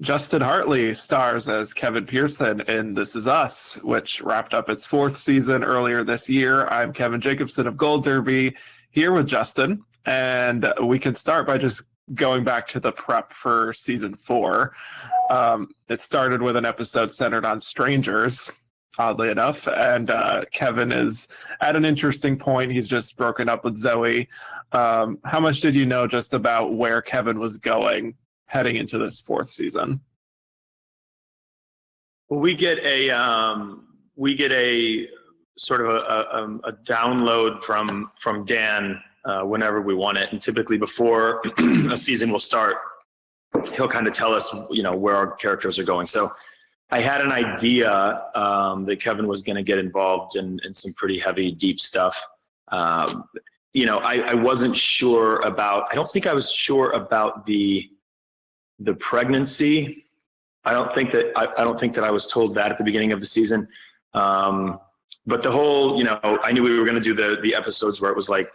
Justin Hartley stars as Kevin Pearson in This Is Us, which wrapped up its fourth season earlier this year. I'm Kevin Jacobsen of Gold Derby, here with Justin, and we can start by just going back to the prep for season 4. It started with an episode centered on strangers, oddly enough, and Kevin is at an interesting point. He's just broken up with Zoe. How much did you know just about where Kevin was going heading into this fourth season? Well, we get a sort of a download from Dan whenever we want it, and typically before a season will start, he'll kind of tell us, where our characters are going. So I had an idea that Kevin was going to get involved in some pretty heavy, deep stuff. I wasn't sure about. I don't think I was sure about the pregnancy. I don't think that I was told that at the beginning of the season. But the whole, I knew we were going to do the episodes where it was like,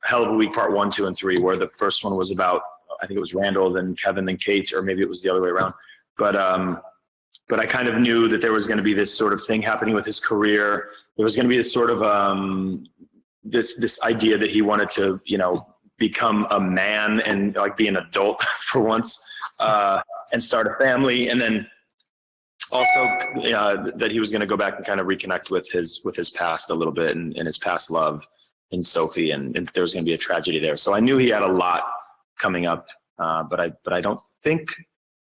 Hell of a Week Part 1, 2, and 3, where the first one was about, I think it was Randall, then Kevin, then Kate, or maybe it was the other way around. But I kind of knew that there was going to be this sort of thing happening with his career. There was going to be this sort of this idea that he wanted to, become a man and like be an adult for once, and start a family. And then also that he was going to go back and kind of reconnect with his past a little bit and his past love in Sophie. And there was going to be a tragedy there. So I knew he had a lot coming up, but I don't think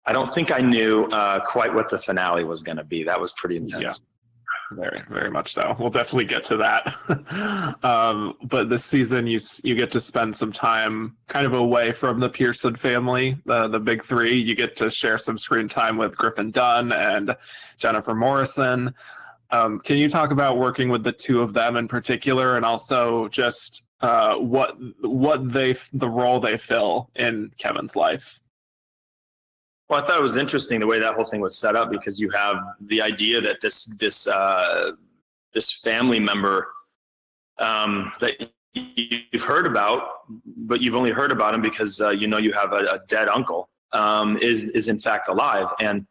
I knew quite what the finale was going to be. That was pretty intense. Yeah. Very, very much so. We'll definitely get to that. But this season, you get to spend some time kind of away from the Pearson family, the big three. You get to share some screen time with Griffin Dunn and Jennifer Morrison. Can you talk about working with the two of them in particular, and also just the role they fill in Kevin's life? Well, I thought it was interesting the way that whole thing was set up, because you have the idea that this family member that you've heard about, but you've only heard about him because you have a dead uncle, is in fact alive. And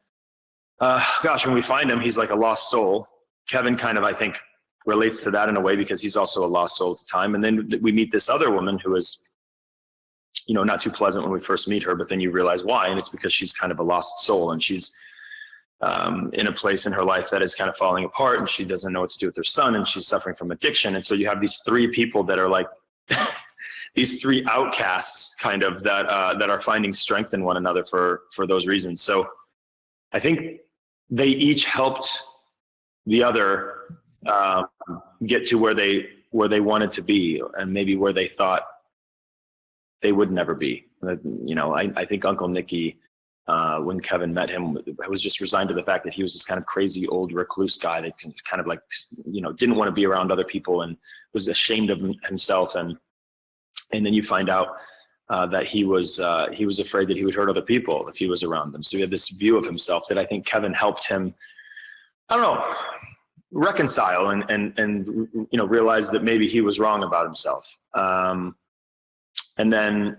when we find him, he's like a lost soul. Kevin kind of, I think, relates to that in a way, because he's also a lost soul at the time. And then we meet this other woman who is, not too pleasant when we first meet her, but then you realize why. And it's because she's kind of a lost soul, and she's in a place in her life that is kind of falling apart, and she doesn't know what to do with her son, and she's suffering from addiction. And so you have these three people that are like these three outcasts kind of that are finding strength in one another for those reasons. So I think they each helped the other get to where they wanted to be, and maybe where they thought they would never be. I think Uncle Nicky, when Kevin met him, was just resigned to the fact that he was this kind of crazy old recluse guy that kind of like, didn't want to be around other people and was ashamed of himself. And then you find out that he was afraid that he would hurt other people if he was around them. So he had this view of himself that I think Kevin helped him, reconcile and realize that maybe he was wrong about himself. And then,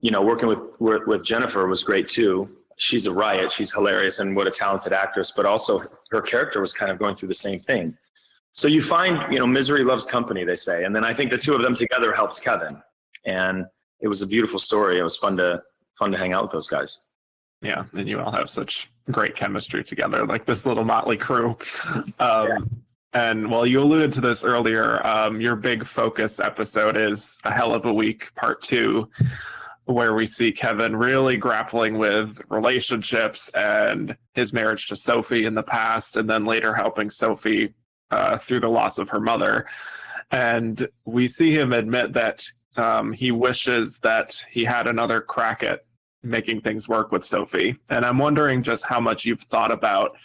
working with Jennifer was great too. She's a riot. She's hilarious, and what a talented actress, but also her character was kind of going through the same thing. So you find, misery loves company, they say. And then I think the two of them together helped Kevin, and it was a beautiful story. It was fun to hang out with those guys. Yeah, and you all have such great chemistry together, like this little motley crew. And well, you alluded to this earlier, your big focus episode is A Hell of a Week Part 2, where we see Kevin really grappling with relationships and his marriage to Sophie in the past, and then later helping Sophie through the loss of her mother. And we see him admit that he wishes that he had another crack at making things work with Sophie. And I'm wondering just how much you've thought about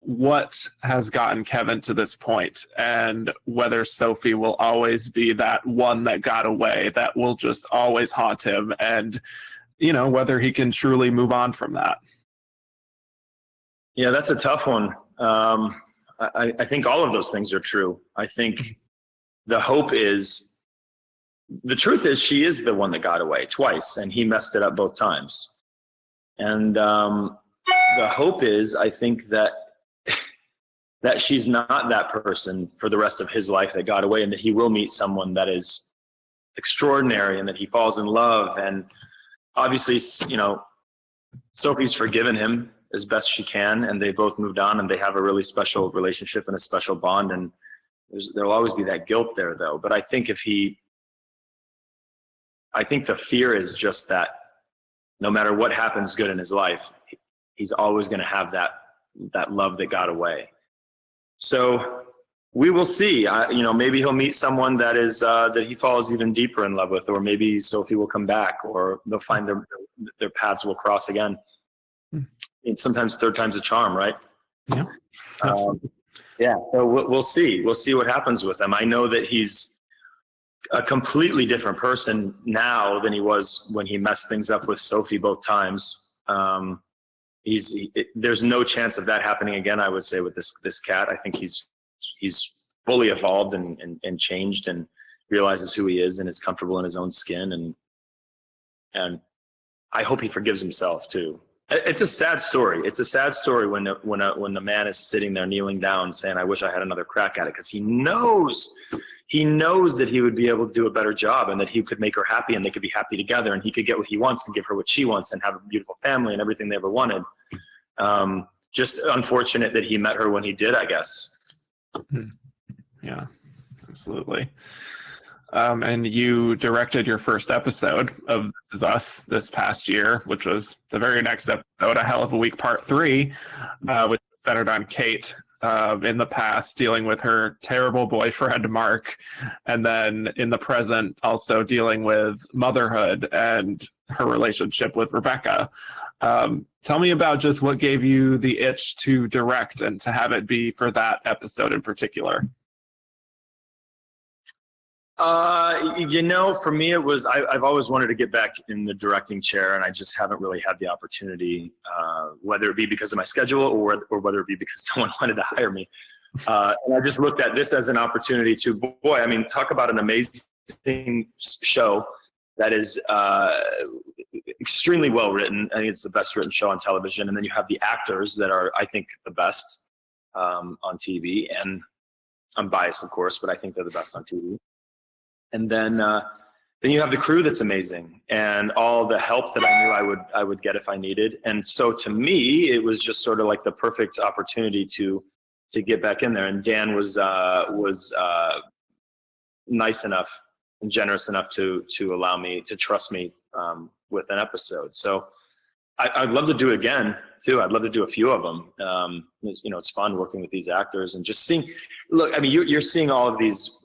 what has gotten Kevin to this point, and whether Sophie will always be that one that got away, that will just always haunt him, and whether he can truly move on from that. Yeah, that's a tough one. I think all of those things are true. I think the truth is she is the one that got away twice, and he messed it up both times. And the hope is, I think that she's not that person for the rest of his life that got away, and that he will meet someone that is extraordinary, and that he falls in love. And obviously, you know, Sophie's forgiven him as best she can, and they both moved on, and they have a really special relationship and a special bond. And there'll always be that guilt there, though. But I think I think the fear is just that no matter what happens good in his life, he's always going to have that love that got away. So we will see. You know, maybe he'll meet someone that is that he falls even deeper in love with, or maybe Sophie will come back, or they'll find their paths will cross again. And sometimes third time's a charm, right? Yeah. Yeah. So we'll see. We'll see what happens with him. I know that he's a completely different person now than he was when he messed things up with Sophie both times. There's no chance of that happening again, I would say, with this cat. I think he's fully evolved and changed, and realizes who he is, and is comfortable in his own skin. And I hope he forgives himself too. It's a sad story. It's a sad story when the man is sitting there kneeling down saying, "I wish I had another crack at it," because he knows that he would be able to do a better job, and that he could make her happy, and they could be happy together, and he could get what he wants and give her what she wants, and have a beautiful family and everything they ever wanted. Just unfortunate that he met her when he did, I guess. Yeah, absolutely. And you directed your first episode of This Is Us this past year, which was the very next episode, A Hell of a Week Part 3, which was centered on Kate in the past, dealing with her terrible boyfriend, Mark, and then in the present, also dealing with motherhood and her relationship with Rebecca. Tell me about just what gave you the itch to direct and to have it be for that episode in particular. You know, for me, it was, I've always wanted to get back in the directing chair, and I just haven't really had the opportunity, whether it be because of my schedule or whether it be because no one wanted to hire me. And I just looked at this as an opportunity to, boy, I mean, talk about an amazing show that is extremely well written. I think it's the best written show on television. And then you have the actors that are, I think, the best on TV. And I'm biased, of course, but I think they're the best on TV. And then you have the crew that's amazing, and all the help that I knew I would get if I needed. And so to me, it was just sort of like the perfect opportunity to get back in there. And Dan was nice enough and generous enough to allow me to trust me with an episode. So I'd love to do it again too. I'd love to do a few of them. You know, it's fun working with these actors and just seeing. Look, I mean, you're seeing all of these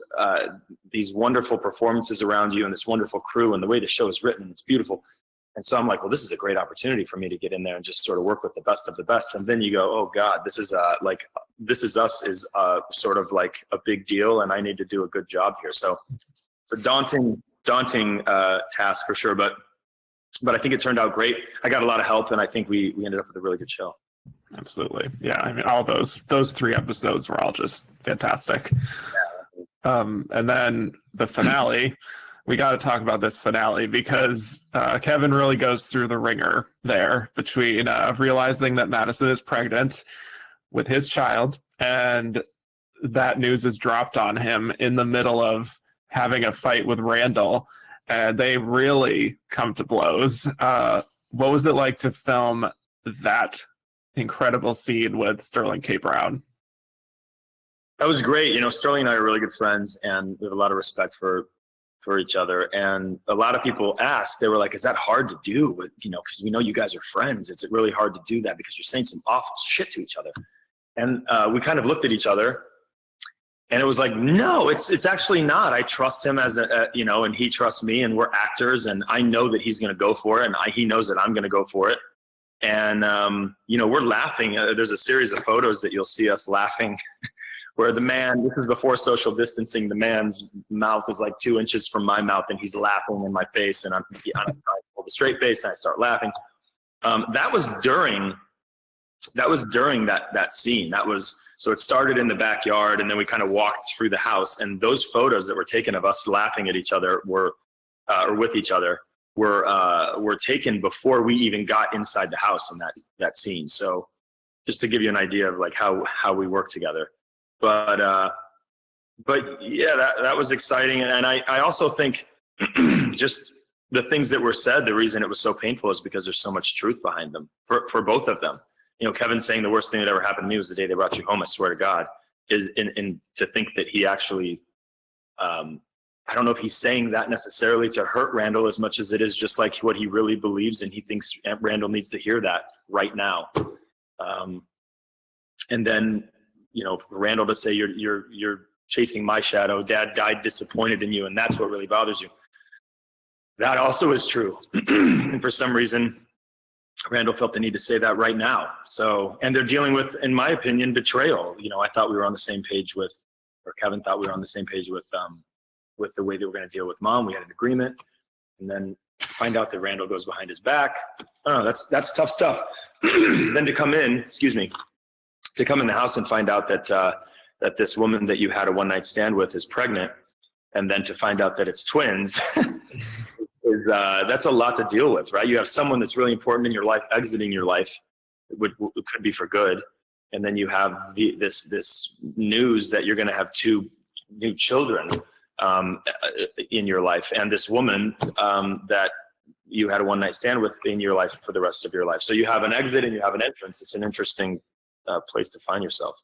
wonderful performances around you, and this wonderful crew, and the way the show is written, it's beautiful. And so I'm like, well, this is a great opportunity for me to get in there and just sort of work with the best of the best. And then you go, oh God, this is like, This Is Us is sort of like a big deal, and I need to do a good job here. So it's a daunting task for sure, but I think it turned out great. I got a lot of help, and I think we ended up with a really good show. Absolutely. Yeah. I mean, all those 3 episodes were all just fantastic. And then the finale, we got to talk about this finale, because Kevin really goes through the ringer there between realizing that Madison is pregnant with his child, and that news is dropped on him in the middle of having a fight with Randall, and they really come to blows. What was it like to film that incredible scene with Sterling K. Brown? That was great. You know, Sterling and I are really good friends, and we have a lot of respect for each other. And a lot of people asked, they were like, is that hard to do? With, you know, because we know you guys are friends. Is it really hard to do that? Because you're saying some awful shit to each other. And we kind of looked at each other, and it was like, no, it's actually not. I trust him as you know, and he trusts me, and we're actors, and I know that he's going to go for it, and he knows that I'm going to go for it. And, you know, we're laughing. There's a series of photos that you'll see us laughing where the man, this is before social distancing, the man's mouth is like 2 inches from my mouth, and he's laughing in my face, and I'm trying to hold a straight face, and I start laughing. That was during that scene. So it started in the backyard, and then we kind of walked through the house, and those photos that were taken of us laughing at each other or with each other were taken before we even got inside the house in that scene. So just to give you an idea of like how we work together. But yeah, that was exciting. And I also think just the things that were said, the reason it was so painful is because there's so much truth behind them for both of them. You know, Kevin saying the worst thing that ever happened to me was the day they brought you home, I swear to God, is in to think that he actually, I don't know if he's saying that necessarily to hurt Randall as much as it is just like what he really believes, and he thinks Randall needs to hear that right now. And then, you know, Randall to say you're chasing my shadow. Dad died disappointed in you, and that's what really bothers you. That also is true. And for some reason, Randall felt the need to say that right now. So, and they're dealing with, in my opinion, betrayal. You know, I thought we were on the same page with, or Kevin thought we were on the same page with the way they were going to deal with Mom. We had an agreement, and then find out that Randall goes behind his back. I don't know, that's tough stuff. Then to come in the house and find out that this woman that you had a one-night stand with is pregnant, and then to find out that it's twins, is that's a lot to deal with, right? You have someone that's really important in your life exiting your life, it could be for good, and then you have this news that you're going to have 2 new children in your life, and this woman that you had a one-night stand with in your life for the rest of your life. So you have an exit and you have an entrance. It's an interesting place to find yourself.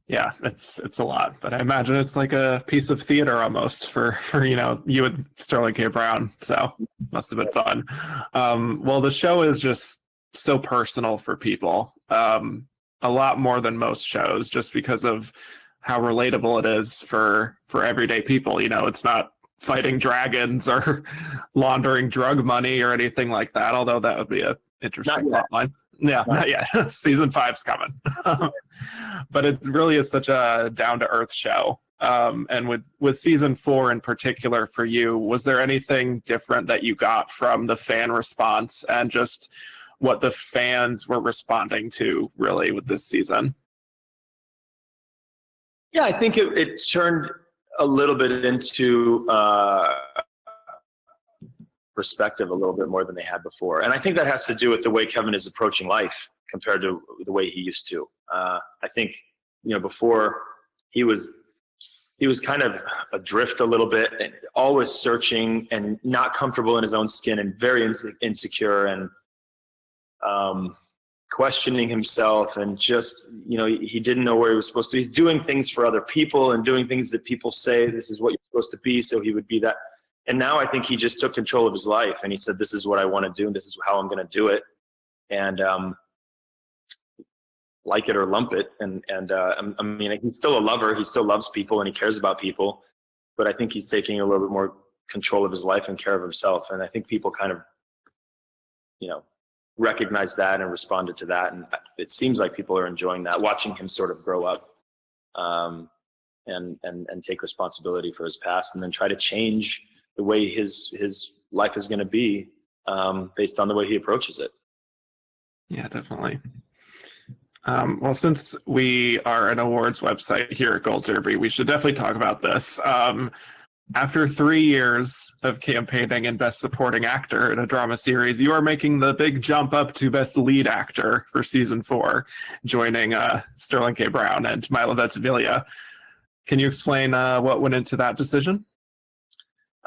Yeah, it's a lot, but I imagine it's like a piece of theater almost for you know, you and Sterling K. Brown. So must have been fun. Well, the show is just so personal for people, a lot more than most shows, just because of how relatable it is for everyday people. You know, it's not fighting dragons or laundering drug money or anything like that, although that would be an interesting plot line. Yeah, not yet. Season 5's coming. But it really is such a down-to-earth show. And with season 4 in particular for you, was there anything different that you got from the fan response and just what the fans were responding to really with this season? Yeah, I think it turned a little bit into perspective a little bit more than they had before. And I think that has to do with the way Kevin is approaching life compared to the way he used to. I think, you know, before he was kind of adrift a little bit, and always searching and not comfortable in his own skin and very insecure and questioning himself, and just, you know, he didn't know where he was supposed to be. He's doing things for other people and doing things that people say, this is what you're supposed to be, so he would be that. And now I think he just took control of his life, and he said, this is what I want to do, and this is how I'm going to do it. And like it or lump it. And I mean, he's still a lover. He still loves people, and he cares about people. But I think he's taking a little bit more control of his life and care of himself. And I think people kind of, you know, recognized that and responded to that. And it seems like people are enjoying that, watching him sort of grow up and take responsibility for his past, and then try to change the way his life is going to be based on the way he approaches it. Yeah, definitely. Well, since we are an awards website here at Gold Derby, we should definitely talk about this. After 3 years of campaigning in Best Supporting Actor in a drama series, you are making the big jump up to Best Lead Actor for Season 4, joining Sterling K. Brown and Milo Ventimiglia. Can you explain what went into that decision?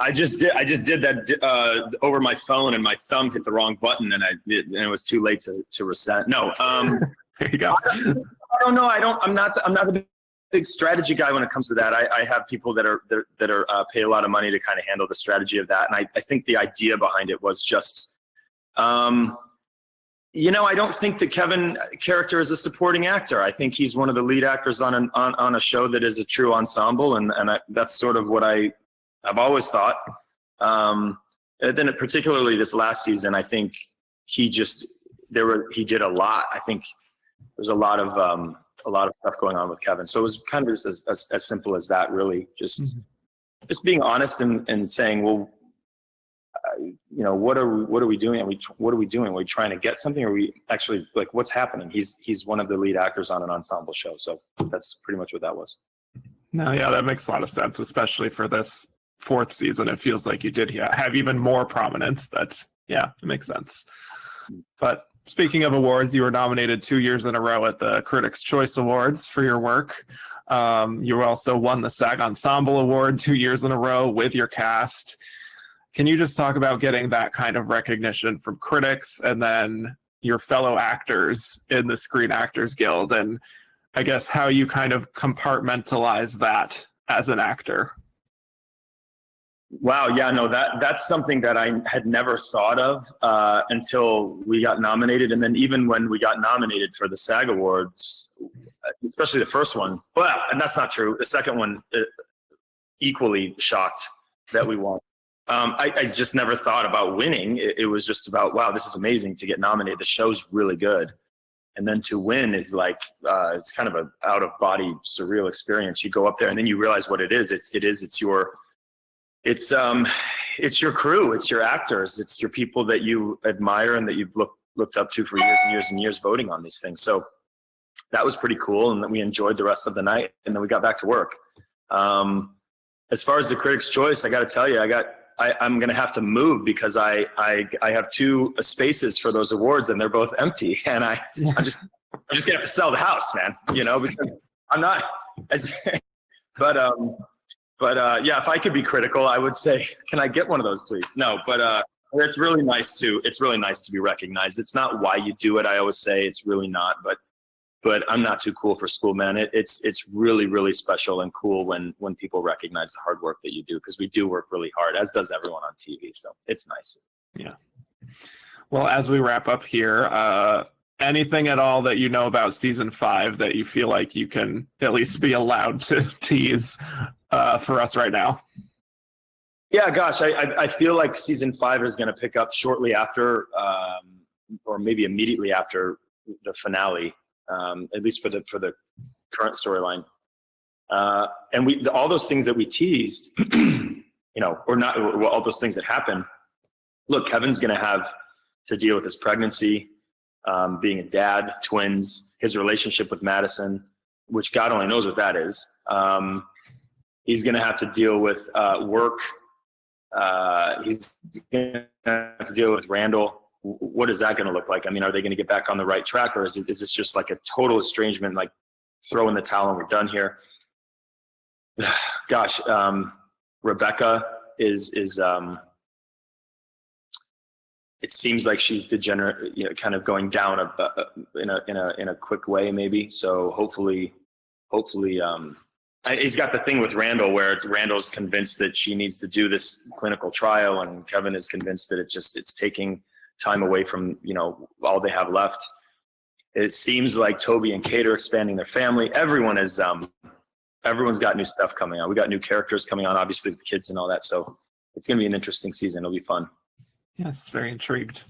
I just did that over my phone, and my thumb hit the wrong button, and it was too late to reset. No, there you go. I don't know. I'm not the big strategy guy when it comes to that. I have people that are pay a lot of money to kind of handle the strategy of that, and I think the idea behind it was just, you know, I don't think the Kevin character is a supporting actor. I think he's one of the lead actors on a show that is a true ensemble, and that's sort of what I've always thought. And then particularly this last season, I think he did a lot. I think there's a lot of stuff going on with Kevin. So it was kind of just as simple as that, really. Just being honest and saying, well, you know, what are we doing? What are we doing? Are we trying to get something? Or are we actually, like, what's happening? He's one of the lead actors on an ensemble show. So that's pretty much what that was. No, yeah, that makes a lot of sense, especially for this fourth season, it feels like you did have even more prominence. That, yeah, it makes sense. But speaking of awards, you were nominated 2 years in a row at the Critics' Choice Awards for your work. You also won the SAG Ensemble Award 2 years in a row with your cast. Can you just talk about getting that kind of recognition from critics and then your fellow actors in the Screen Actors Guild, and I guess how you kind of compartmentalize that as an actor? Wow, yeah, no, that's something that I had never thought of until we got nominated, and then even when we got nominated for the SAG Awards, especially the first one. Well, and that's not true. The second one, equally shocked that we won. I just never thought about winning. It was just about, wow, this is amazing to get nominated. The show's really good, and then to win is like it's kind of an out of body surreal experience. You go up there and then you realize what it is. It's your crew, it's your actors, it's your people that you admire and that you've looked up to for years and years and years voting on these things. So that was pretty cool, and then we enjoyed the rest of the night, and then we got back to work. As far as the Critics' Choice, I got to tell you, I'm going to have to move because I have 2 spaces for those awards, and they're both empty, and I'm just going to have to sell the house, man. You know, because I'm not. But yeah, if I could be critical, I would say, can I get one of those, please? No, but it's really nice to be recognized. It's not why you do it. I always say it's really not, but I'm not too cool for school, man. It's really, really special and cool when people recognize the hard work that you do, because we do work really hard, as does everyone on TV. So it's nice. Yeah. Well, as we wrap up here, anything at all that you know about season 5 that you feel like you can at least be allowed to tease for us right now? Yeah, gosh, I feel like season 5 is going to pick up shortly after, or maybe immediately after the finale, at least for the current storyline. And all those things that we teased, you know, or not, all those things that happen. Look, Kevin's going to have to deal with his pregnancy, being a dad, twins, his relationship with Madison, which God only knows what that is. He's going to have to deal with work. He's going to have to deal with Randall. What is that going to look like? I mean, are they going to get back on the right track, or is this just like a total estrangement, like throw in the towel and we're done here? Gosh, Rebecca is it seems like she's degenerate, you know, kind of going down in a quick way, maybe. So hopefully, he's got the thing with Randall where Randall's convinced that she needs to do this clinical trial, and Kevin is convinced that it's taking time away from, you know, all they have left. It seems like Toby and Kate are expanding their family. Everyone's got new stuff coming on. We got new characters coming on, obviously with the kids and all that. So it's going to be an interesting season. It'll be fun. Yes, very intrigued.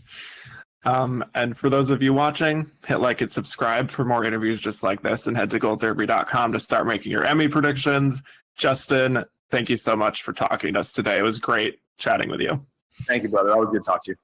And for those of you watching, hit like and subscribe for more interviews just like this, and head to goldderby.com to start making your Emmy predictions. Justin, thank you so much for talking to us today. It was great chatting with you. Thank you, brother. Always good to talk to you.